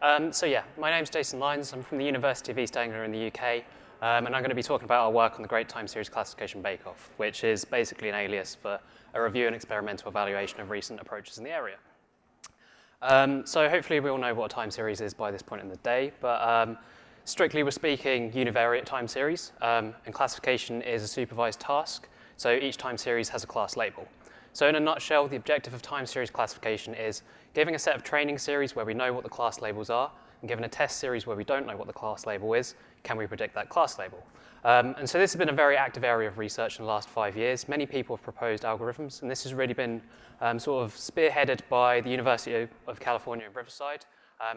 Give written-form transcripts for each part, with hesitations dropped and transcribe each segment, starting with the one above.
My name's Jason Lyons. I'm from the University of East Anglia in the UK, and I'm going to be talking about our work on the Great Time Series Classification Bake-Off, which is basically an alias for a review and experimental evaluation of recent approaches in the area. So hopefully we all know what a time series is by this point in the day, but strictly we're speaking univariate time series, and classification is a supervised task, so each time series has a class label. So in a nutshell, the objective of time series classification is giving a set of training series where we know what the class labels are, and given a test series where we don't know what the class label is, can we predict that class label? And so this has been a very active area of research in the last 5 years. Many people have proposed algorithms, and this has really been sort of spearheaded by the University of California in Riverside.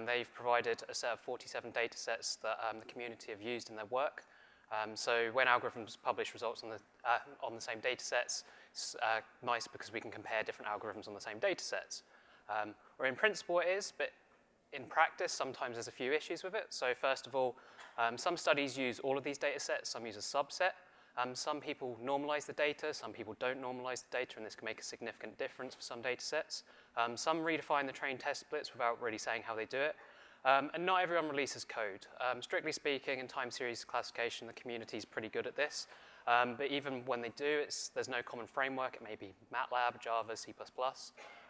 They've provided a set of 47 data sets that the community have used in their work. So when algorithms publish results on the same data sets, it's nice because we can compare different algorithms on the same data sets. Or in principle it is, but in practice sometimes there's a few issues with it. So first of all, some studies use all of these data sets, some use a subset. Some people normalize the data, some people don't normalize the data, and this can make a significant difference for some data sets. Some redefine the trained test splits without really saying how they do it. And not everyone releases code. Strictly speaking, in time series classification, the community is pretty good at this. But even when they do, there's no common framework. It may be MATLAB, Java, C++.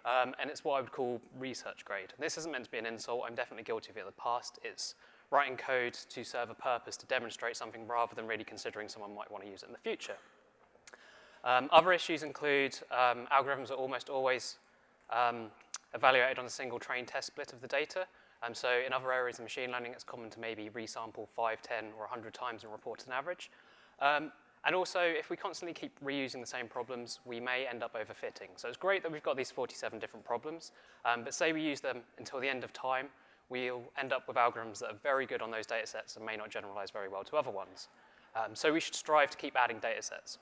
And it's what I would call research grade. And this isn't meant to be an insult. I'm definitely guilty of it in the past. It's writing code to serve a purpose, to demonstrate something rather than really considering someone might want to use it in the future. Other issues include algorithms are almost always evaluated on a single trained test split of the data. So in other areas of machine learning, it's common to maybe resample 5, 10, or 100 times and report an average. And also, if we constantly keep reusing the same problems, we may end up overfitting. So it's great that we've got these 47 different problems, but say we use them until the end of time, we'll end up with algorithms that are very good on those data sets and may not generalize very well to other ones. So we should strive to keep adding data sets.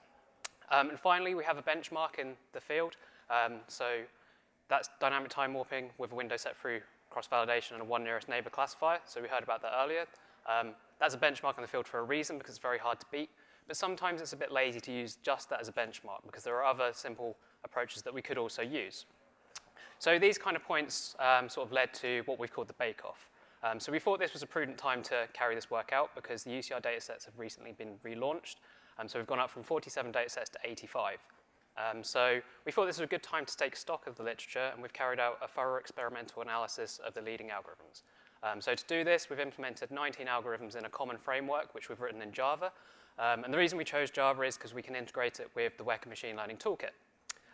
And finally, we have a benchmark in the field. So that's dynamic time warping with a window set through cross-validation and a one nearest neighbor classifier. So we heard about that earlier. That's a benchmark in the field for a reason, because it's very hard to beat. But sometimes it's a bit lazy to use just that as a benchmark, because there are other simple approaches that we could also use. So these kind of points sort of led to what we've called the bake-off. So we thought this was a prudent time to carry this work out, because the UCR datasets have recently been relaunched. So we've gone up from 47 datasets to 85. So we thought this was a good time to take stock of the literature, and we've carried out a thorough experimental analysis of the leading algorithms. So to do this, we've implemented 19 algorithms in a common framework, which we've written in Java. And the reason we chose Java is because we can integrate it with the Weka Machine Learning Toolkit.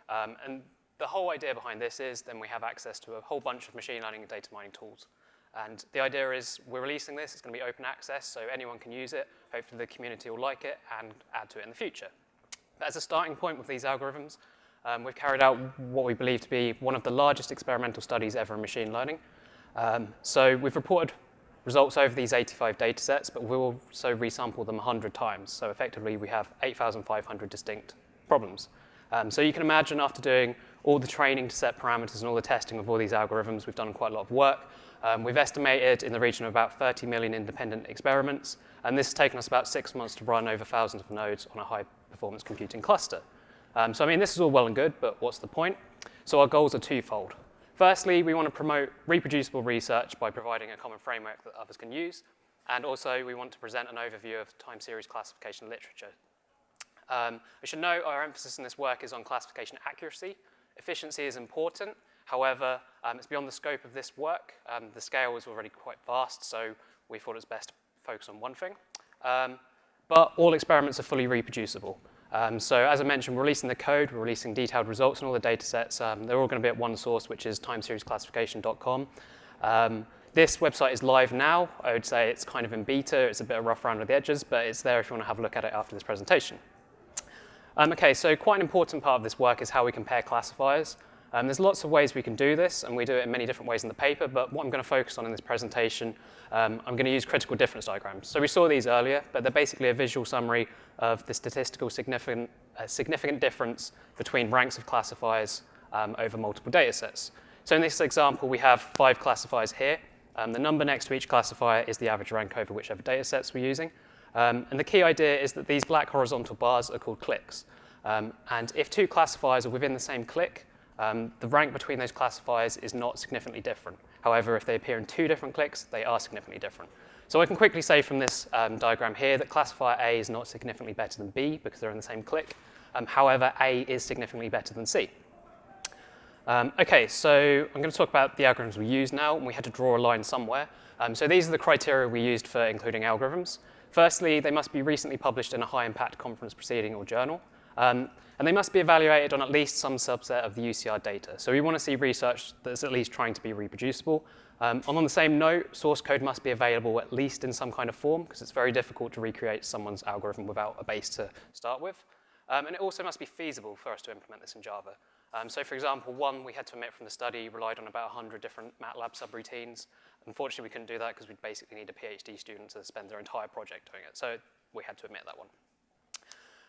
And the whole idea behind this is then we have access to a whole bunch of machine learning and data mining tools. And the idea is we're releasing this, it's going to be open access, so anyone can use it. Hopefully the community will like it and add to it in the future. But as a starting point with these algorithms, we've carried out what we believe to be one of the largest experimental studies ever in machine learning. So we've reported results over these 85 data sets, but we'll also resample them 100 times. So effectively, we have 8,500 distinct problems. So you can imagine after doing all the training to set parameters and all the testing of all these algorithms, we've done quite a lot of work. We've estimated in the region of about 30 million independent experiments, and this has taken us about 6 months to run over thousands of nodes on a high-performance computing cluster. So I mean, this is all well and good, but what's the point? So our goals are twofold. Firstly, we want to promote reproducible research by providing a common framework that others can use, and also we want to present an overview of time series classification literature. I should note our emphasis in this work is on classification accuracy. Efficiency is important. However, it's beyond the scope of this work. The scale is already quite vast, so we thought it was best to focus on one thing. But all experiments are fully reproducible. So as I mentioned, we're releasing the code, we're releasing detailed results and all the data sets. They're all going to be at one source, which is timeseriesclassification.com. This website is live now. I would say it's kind of in beta. It's a bit rough around the edges, but it's there if you want to have a look at it after this presentation. Okay, so quite an important part of this work is how we compare classifiers. There's lots of ways we can do this, and we do it in many different ways in the paper, but what I'm going to focus on in this presentation, I'm going to use critical difference diagrams. So we saw these earlier, but they're basically a visual summary of the statistical significant difference between ranks of classifiers over multiple data sets. So in this example, we have 5 classifiers here. The number next to each classifier is the average rank over whichever data sets we're using. And the key idea is that these black horizontal bars are called cliques. And if 2 classifiers are within the same clique, the rank between those classifiers is not significantly different. However, if they appear in 2 different clicks, they are significantly different. So I can quickly say from this diagram here that classifier A is not significantly better than B because they're in the same click. However, A is significantly better than C. Okay, so I'm going to talk about the algorithms we use now, and we had to draw a line somewhere. So these are the criteria we used for including algorithms. Firstly, they must be recently published in a high-impact conference proceeding or journal. And they must be evaluated on at least some subset of the UCR data. So we want to see research that's at least trying to be reproducible. And on the same note, source code must be available at least in some kind of form, because it's very difficult to recreate someone's algorithm without a base to start with. And it also must be feasible for us to implement this in Java. So for example, one we had to omit from the study relied on about 100 different MATLAB subroutines. Unfortunately, we couldn't do that because we'd basically need a PhD student to spend their entire project doing it. So we had to omit that one.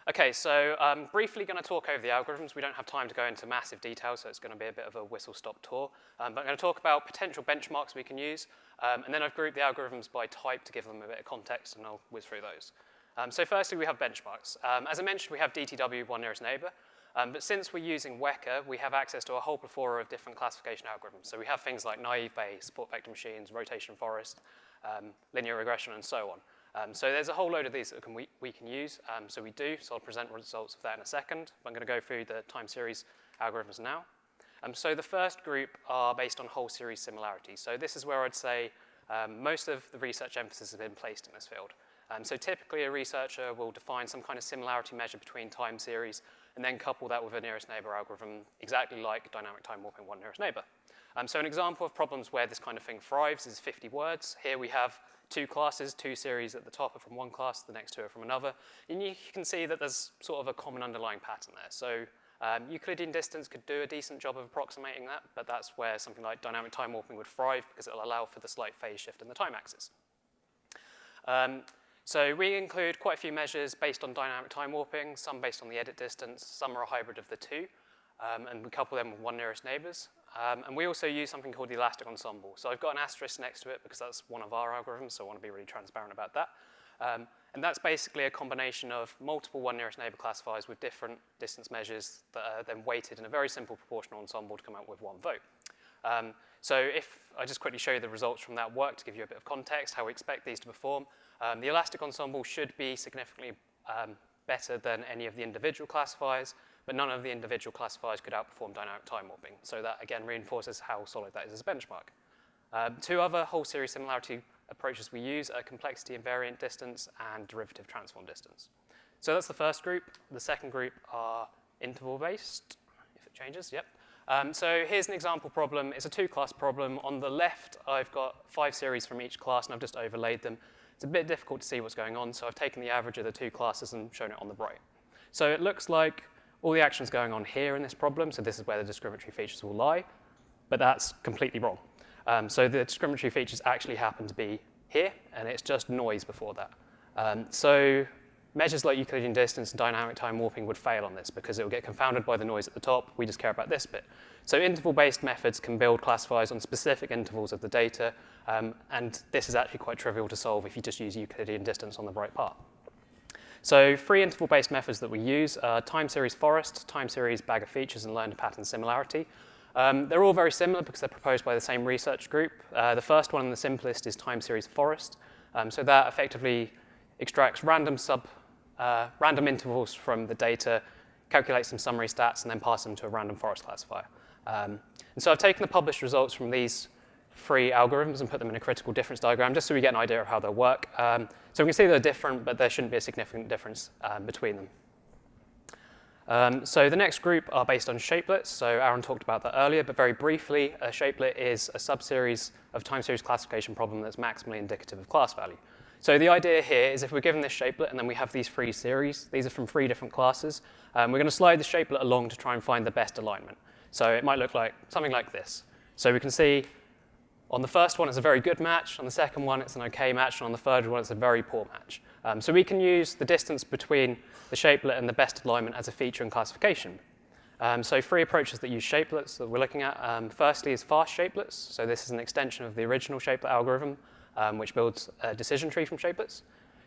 Okay, so briefly going to talk over the algorithms. We don't have time to go into massive detail, so it's going to be a bit of a whistle-stop tour. But I'm going to talk about potential benchmarks we can use. And then I've grouped the algorithms by type to give them a bit of context, and I'll whiz through those. So firstly, we have benchmarks. As I mentioned, we have DTW, one nearest neighbor. But since we're using Weka, we have access to a whole plethora of different classification algorithms. So we have things like naive Bayes, support vector machines, rotation forest, linear regression, and so on. So there's a whole load of these that we can use. So we do. So I'll present results of that in a second. But I'm going to go through the time series algorithms now. So the first group are based on whole series similarity. So this is where I'd say most of the research emphasis has been placed in this field. So typically, a researcher will define some kind of similarity measure between time series and then couple that with a nearest neighbor algorithm, exactly like dynamic time warping one nearest neighbor. So an example of problems where this kind of thing thrives is 50 words. Here we have 2 classes, 2 series at the top are from one class, the next 2 are from another. And you can see that there's sort of a common underlying pattern there. So Euclidean distance could do a decent job of approximating that, but that's where something like dynamic time warping would thrive because it'll allow for the slight phase shift in the time axis. So we include quite a few measures based on dynamic time warping, some based on the edit distance, some are a hybrid of the 2, and we couple them with one nearest neighbors. And we also use something called the elastic ensemble. So I've got an asterisk next to it because that's one of our algorithms, so I want to be really transparent about that. And that's basically a combination of multiple one nearest neighbor classifiers with different distance measures that are then weighted in a very simple proportional ensemble to come out with one vote. So if I just quickly show you the results from that work to give you a bit of context, how we expect these to perform, the elastic ensemble should be significantly better than any of the individual classifiers, but none of the individual classifiers could outperform dynamic time warping. So that, again, reinforces how solid that is as a benchmark. 2 other whole series similarity approaches we use are complexity invariant distance and derivative transform distance. So that's the first group. The second group are interval-based, if it changes, yep. So here's an example problem. It's a 2-class problem. On the left, I've got 5 series from each class, and I've just overlaid them. It's a bit difficult to see what's going on, so I've taken the average of the 2 classes and shown it on the right. So it looks like all the action's going on here in this problem, so this is where the discriminatory features will lie, but that's completely wrong. So the discriminatory features actually happen to be here, and it's just noise before that. So measures like Euclidean distance and dynamic time warping would fail on this because it will get confounded by the noise at the top. We just care about this bit. So interval-based methods can build classifiers on specific intervals of the data, and this is actually quite trivial to solve if you just use Euclidean distance on the right part. So 3 interval-based methods that we use are time series forest, time series bag of features, and learned pattern similarity. They're all very similar because they're proposed by the same research group. The first one and the simplest is time series forest. So that effectively extracts random intervals from the data, calculates some summary stats, and then passes them to a random forest classifier. And so I've taken the published results from these 3 algorithms and put them in a critical difference diagram just so we get an idea of how they'll work. So we can see they're different, but there shouldn't be a significant difference between them. So the next group are based on shapelets. So Aaron talked about that earlier, but very briefly, a shapelet is a subseries of time series classification problem that's maximally indicative of class value. So the idea here is if we're given this shapelet and then we have these 3 series, these are from 3 different classes, we're going to slide the shapelet along to try and find the best alignment. So it might look like something like this. So we can see on the first one it's a very good match, on the second one it's an okay match, and on the third one it's a very poor match. So we can use the distance between the shapelet and the best alignment as a feature in classification. So 3 approaches that use shapelets that we're looking at. Firstly is fast shapelets. So this is an extension of the original shapelet algorithm, which builds a decision tree from shapelets.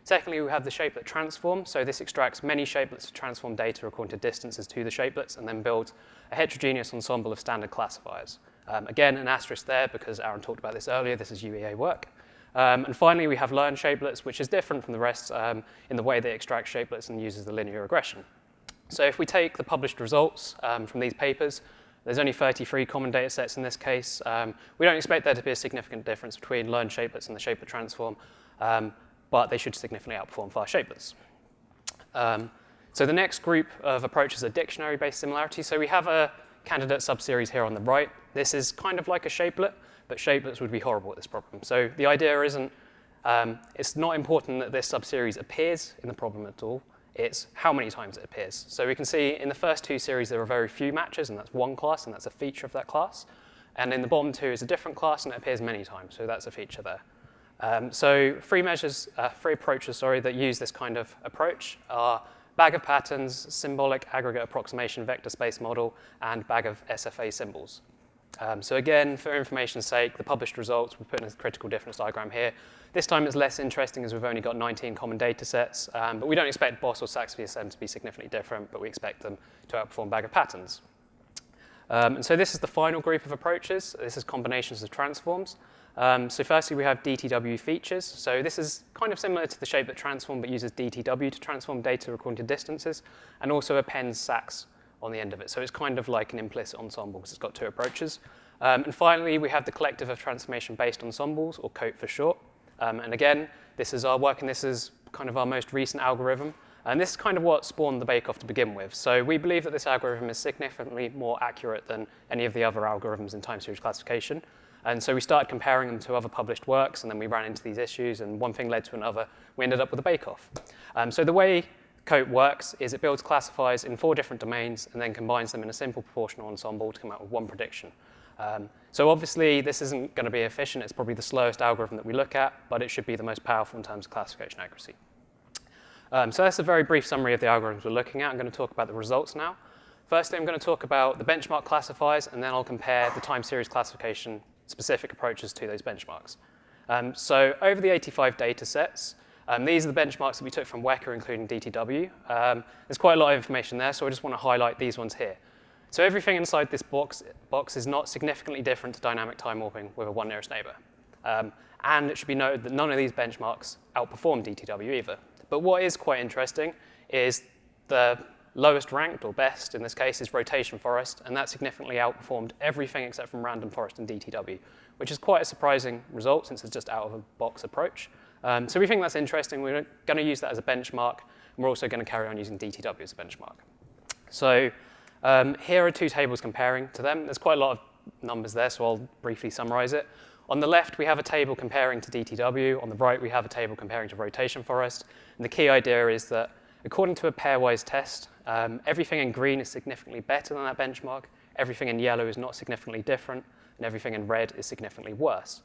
Secondly, we have the shapelet transform. So this extracts many shapelets to transform data according to distances to the shapelets and then builds a heterogeneous ensemble of standard classifiers. Again, an asterisk there because Aaron talked about this earlier. This is UEA work. And finally, we have learned shapelets, which is different from the rest in the way they extract shapelets and uses the linear regression. So if we take the published results from these papers, there's only 33 common data sets in this case. We don't expect there to be a significant difference between learned shapelets and the shapelet transform, but they should significantly outperform fast shapelets. So the next group of approaches are dictionary-based similarities. So we have a candidate subseries here on the right. This is kind of like a shapelet, but shapelets would be horrible at this problem. So the idea isn't, it's not important that this subseries appears in the problem at all. It's how many times it appears. So we can see in the first two series there are very few matches, and that's one class, and that's a feature of that class. And in the bottom two is a different class, and it appears many times, so that's a feature there. So three approaches that use this kind of approach are bag of patterns, symbolic aggregate approximation vector space model, and bag of SFA symbols. So again, for information's sake, the published results, we put in a critical difference diagram here. This time it's less interesting as we've only got 19 common data sets, but we don't expect BOSS or SACS VSM to be significantly different, but we expect them to outperform bag of patterns. And so this is the final group of approaches. This is combinations of transforms. So firstly, we have DTW features. So this is kind of similar to the shapelet transform, but uses DTW to transform data according to distances, and also appends SACS on the end of it. So it's kind of like an implicit ensemble because it's got two approaches. And finally, we have the collective of transformation-based ensembles, or COAT for short. And again, this is our work, and this is kind of our most recent algorithm. And this is kind of what spawned the bake-off to begin with. So we believe that this algorithm is significantly more accurate than any of the other algorithms in time series classification. And so we started comparing them to other published works, and then we ran into these issues, and one thing led to another. We ended up with a bake-off. So the way COAT works is it builds classifiers in 4 different domains and then combines them in a simple proportional ensemble to come out with one prediction. So obviously, this isn't going to be efficient. It's probably the slowest algorithm that we look at, but it should be the most powerful in terms of classification accuracy. So that's a very brief summary of the algorithms we're looking at. I'm going to talk about the results now. Firstly, I'm going to talk about the benchmark classifiers, and then I'll compare the time series classification specific approaches to those benchmarks. So over the 85 data sets, these are the benchmarks that we took from Wecker, including DTW. There's quite a lot of information there, so I just want to highlight these ones here. So everything inside this box is not significantly different to dynamic time warping with a one nearest neighbor. And it should be noted that none of these benchmarks outperform DTW either. But what is quite interesting is the lowest ranked, or best in this case, is rotation forest, and that significantly outperformed everything except from random forest and DTW, which is quite a surprising result since it's just out of a box approach. So we think that's interesting. We're going to use that as a benchmark, and we're also going to carry on using DTW as a benchmark. So here are 2 tables comparing to them. There's quite a lot of numbers there, so I'll briefly summarize it. On the left, we have a table comparing to DTW. On the right, we have a table comparing to rotation forest. And the key idea is that according to a pairwise test, everything in green is significantly better than that benchmark, everything in yellow is not significantly different, and everything in red is significantly worse.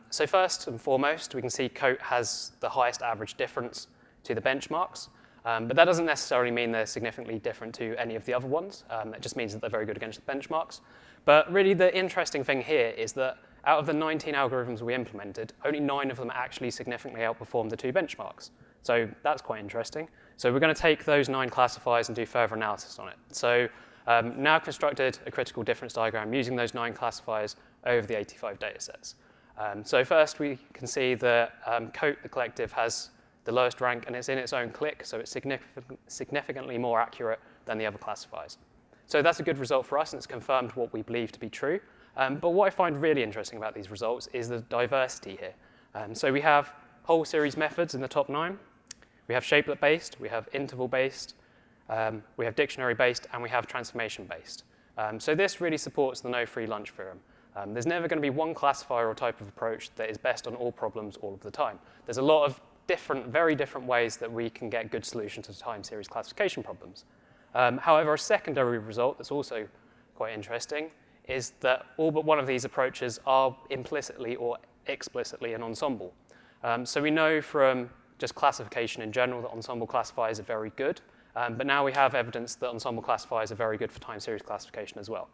So first and foremost, we can see COAT has the highest average difference to the benchmarks, but that doesn't necessarily mean they're significantly different to any of the other ones. It just means that they're very good against the benchmarks. But really the interesting thing here is that out of the 19 algorithms we implemented, only 9 of them actually significantly outperformed the 2 benchmarks. So that's quite interesting. So we're going to take those 9 classifiers and do further analysis on it. So now constructed a critical difference diagram using those 9 classifiers over the 85 data sets. So first we can see that COAT, the collective, has the lowest rank, and it's in its own clique, so it's significantly more accurate than the other classifiers. So that's a good result for us, and it's confirmed what we believe to be true. But what I find really interesting about these results is the diversity here. So we have whole series methods in the top 9. We have shapelet-based, we have interval-based, we have dictionary-based, and we have transformation-based. So this really supports the no free lunch theorem. There's never going to be one classifier or type of approach that is best on all problems all of the time. There's a lot of different, very different ways that we can get good solutions to time series classification problems. However, a secondary result that's also quite interesting is that all but one of these approaches are implicitly or explicitly an ensemble. So we know from just classification in general that ensemble classifiers are very good, but now we have evidence that ensemble classifiers are very good for time series classification as well.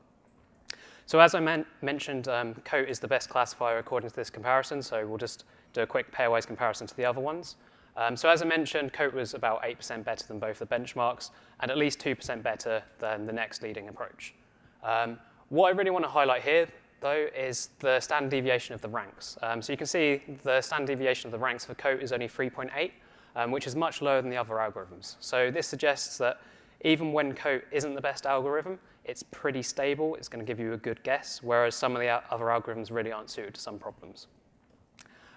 So as I mentioned, COAT is the best classifier according to this comparison, so we'll just do a quick pairwise comparison to the other ones. So as I mentioned, COAT was about 8% better than both the benchmarks, and at least 2% better than the next leading approach. What I really want to highlight here, though, is the standard deviation of the ranks. So you can see the standard deviation of the ranks for COAT is only 3.8, which is much lower than the other algorithms. So this suggests that even when COAT isn't the best algorithm, it's pretty stable. It's going to give you a good guess, whereas some of the other algorithms really aren't suited to some problems.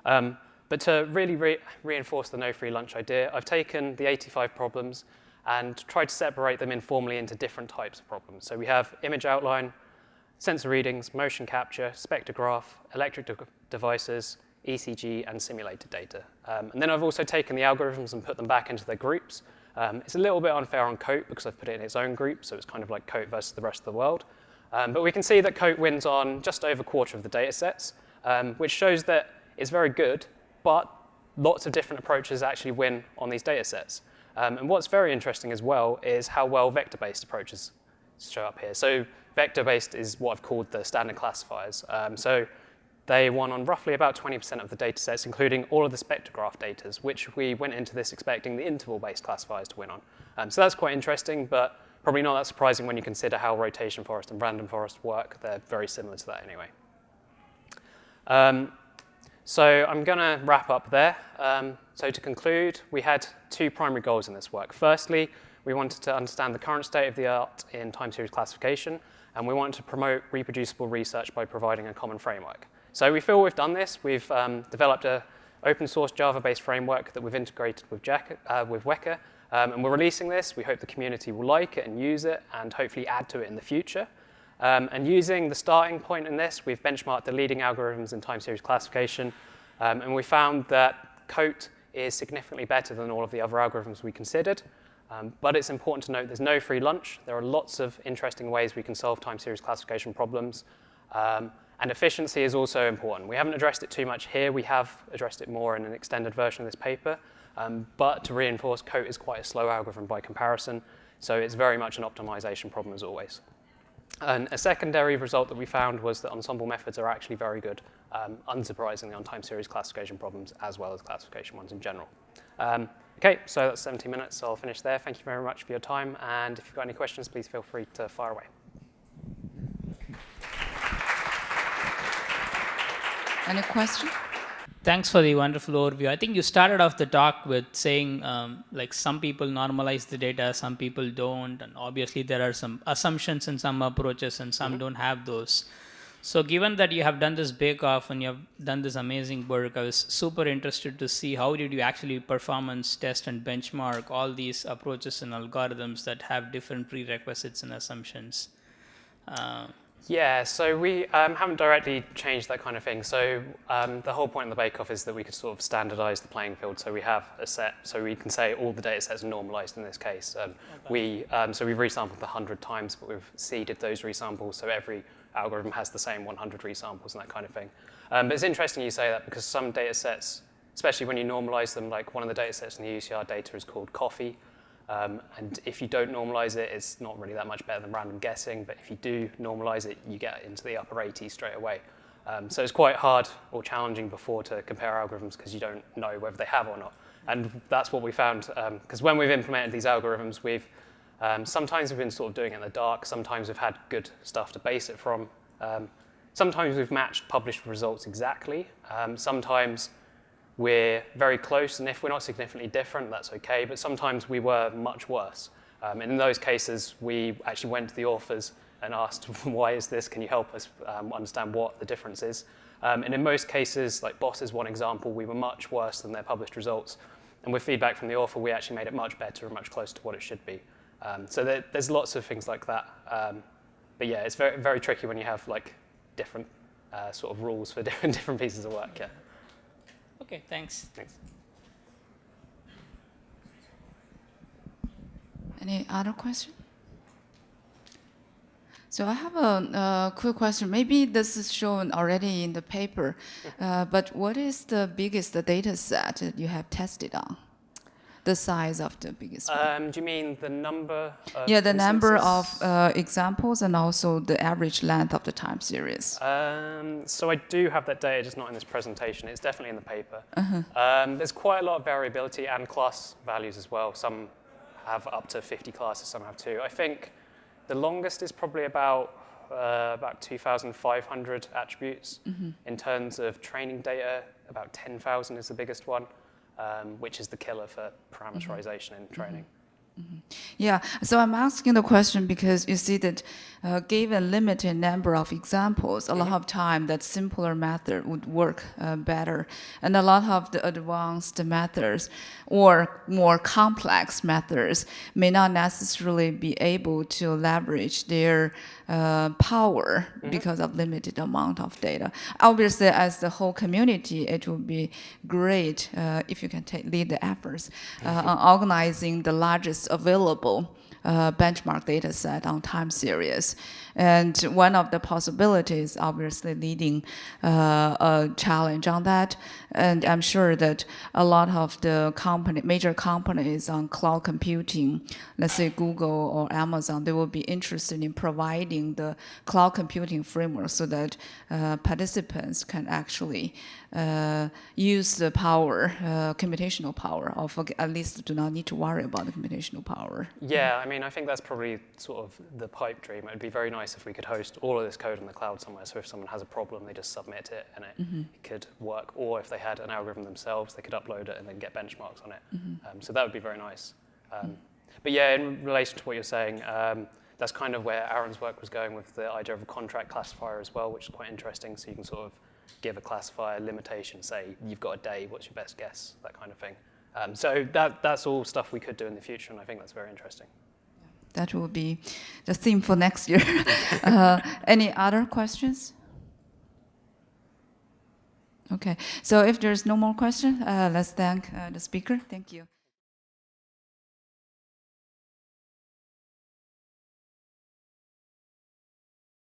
But to really reinforce the no free lunch idea, I've taken the 85 problems and tried to separate them informally into different types of problems. So we have image outline, sensor readings, motion capture, spectrograph, electric devices, ECG, and simulated data. And then I've also taken the algorithms and put them back into their groups. It's a little bit unfair on COAT because I've put it in its own group, so it's kind of like COAT versus the rest of the world. But we can see that COAT wins on just over a quarter of the data sets, which shows that it's very good, but lots of different approaches actually win on these data sets. And what's very interesting as well is how well vector-based approaches show up here. So vector-based is what I've called the standard classifiers. So they won on roughly about 20% of the data sets, including all of the spectrograph data, which we went into this expecting the interval-based classifiers to win on. So that's quite interesting, but probably not that surprising when you consider how rotation forest and random forest work. They're very similar to that anyway. So I'm going to wrap up there. So to conclude, we had two primary goals in this work. Firstly, we wanted to understand the current state of the art in time series classification, and we wanted to promote reproducible research by providing a common framework. So we feel we've done this. We've developed an open source Java-based framework that we've integrated with Weka, and we're releasing this. We hope the community will like it and use it, and hopefully add to it in the future. And using the starting point in this, we've benchmarked the leading algorithms in time series classification, and we found that COAT is significantly better than all of the other algorithms we considered. But it's important to note there's no free lunch. There are lots of interesting ways we can solve time series classification problems. And efficiency is also important. We haven't addressed it too much here. We have addressed it more in an extended version of this paper. But to reinforce, COAT is quite a slow algorithm by comparison. So it's very much an optimization problem as always. And a secondary result that we found was that ensemble methods are actually very good, unsurprisingly, on time series classification problems as well as classification ones in general. OK, so that's 70 minutes, so I'll finish there. Thank you very much for your time. And if you've got any questions, please feel free to fire away. Any question? Thanks for the wonderful overview. I think you started off the talk with saying like some people normalize the data, some people don't, and obviously there are some assumptions in some approaches and some don't have those. So given that you have done this bake-off and you have done this amazing work, I was super interested to see how did you actually performance test and benchmark all these approaches and algorithms that have different prerequisites and assumptions. Yeah, so we haven't directly changed that kind of thing. So the whole point of the bake-off is that we could sort of standardize the playing field. So we have a set, so we can say all the data sets are normalized in this case. So we've resampled 100 times, but we've seeded those resamples. So every algorithm has the same 100 resamples and that kind of thing. But it's interesting you say that because some data sets, especially when you normalize them, like one of the data sets in the UCR data is called coffee. And if you don't normalize it, it's not really that much better than random guessing. But if you do normalize it, you get into the upper 80s straight away. So it's quite hard or challenging before to compare algorithms because you don't know whether they have or not. And that's what we found. Because when we've implemented these algorithms, sometimes we've been sort of doing it in the dark. Sometimes we've had good stuff to base it from. Sometimes we've matched published results exactly. Sometimes we're very close, and if we're not significantly different, that's OK. But sometimes we were much worse. And in those cases, we actually went to the authors and asked, why is this? Can you help us understand what the difference is? And in most cases, like BOSS is one example, we were much worse than their published results. And with feedback from the author, we actually made it much better and much closer to what it should be. So there's lots of things like that. But yeah, it's very, very tricky when you have like different sort of rules for different pieces of work. Yeah. OK, thanks. Thanks. Any other question? So I have a quick question. Maybe this is shown already in the paper, but what is the biggest data set that you have tested on? The size of the biggest one? Do you mean the number of the number instances? of examples and also the average length of the time series. So I do have that data, just not in this presentation. It's definitely in the paper. There's quite a lot of variability and class values as well. Some have up to 50 classes, some have 2. I think the longest is probably about about 2,500 attributes. In terms of training data, about 10,000 is the biggest one, which is the killer for parameterization in training. Yeah, so I'm asking the question because you see that given limited number of examples, a lot of time that simpler method would work better. And a lot of the advanced methods or more complex methods may not necessarily be able to leverage their power because of limited amount of data. Obviously, as the whole community, it would be great if you can lead the efforts on organizing the largest available benchmark data set on time series. And one of the possibilities, obviously, leading a challenge on that. And I'm sure that a lot of the major companies on cloud computing, let's say Google or Amazon, they will be interested in providing the cloud computing framework so that participants can actually use the power, computational power, or at least do not need to worry about the computational power. Yeah, I mean, I think that's probably sort of the pipe dream. It would be very nice if we could host all of this code in the cloud somewhere, so if someone has a problem, they just submit it and it could work. Or if they had an algorithm themselves, they could upload it and then get benchmarks on it. So that would be very nice. But yeah, in relation to what you're saying, that's kind of where Aaron's work was going with the idea of a contract classifier as well, which is quite interesting. So you can sort of give a classifier limitation, say you've got a day, what's your best guess, that kind of thing. So that's all stuff we could do in the future, and I think that's very interesting. That will be the theme for next year. Any other questions? Okay, so if there's no more questions, let's thank the speaker. Thank you.